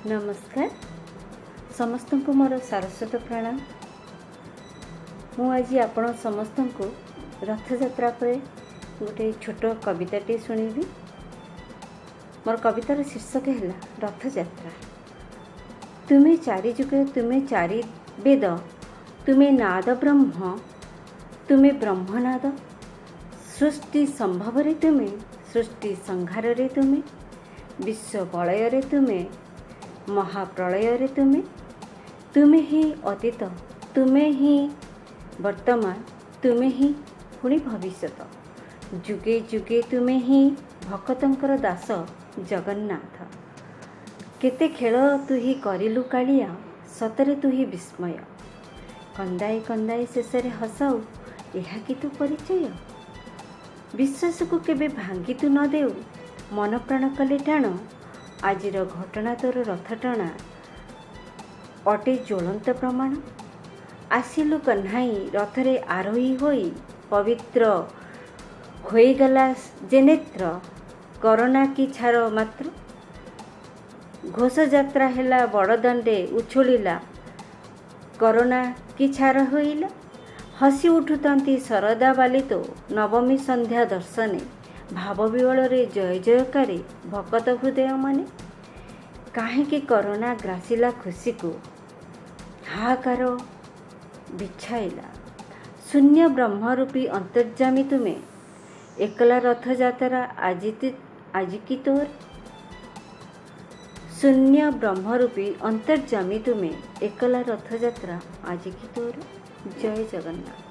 नमस्कार समस्त को मोर सारस्वत प्रणाम। मु आज आपण समस्त को रथ यात्रा पर गोटे छोट कविताटे शुणी। मोर कवितार शीर्षक है रथ यात्रा। तुम्हें चारि जुग तुम्हें चारि वेद तुम्हें नाद ब्रह्म तुम्हें ब्रह्मनाद सृष्टि संभव रे तुम्हें सृष्टि संहार रे तुम्हें विश्व प्रलय रे तुम्हें महाप्रलय रे तुम्हें ही अतीत तुम्हें ही वर्तमान तुम्हें ही पुणी भविष्यत जुगे जुगे तुम्हें ही भक्तंकर दास जगन्नाथ। केते खेल तु ही करिलु कालिया सतरे तु ही विस्मय कंदाई कंदाई शेष हसाऊ यह कि तू परिचय विश्वास को केबे भांगी तू न देऊ मन प्राण कले टाण आजिर घटना तोर रथ टଣା अटे ज्वलंत प्रमाण आसिलु कन्हाई रथरे आरोही होई पवित्र होईगला जे नेत्र करोना की छार मात्र घोष यात्रा हेला बड़दंडे उछुलिला करोना की छार होइला हसी उठुतांती शरदा बाली तो नवमी संध्या दर्शने भाव विवल रे जय जयकारी भकत हृदय माने काहेकि करोना ग्रासिला खुशी को हाहाकार बिछाइला शून्य ब्रह्मरूपी अंतर्जामी तुम्हें एकला रथ यात्रा आज की तोर शून्य ब्रह्मरूपी अंतर्जामी तुम्हें एकला रथ यात्रा आज की तोर। जय जगन्नाथ।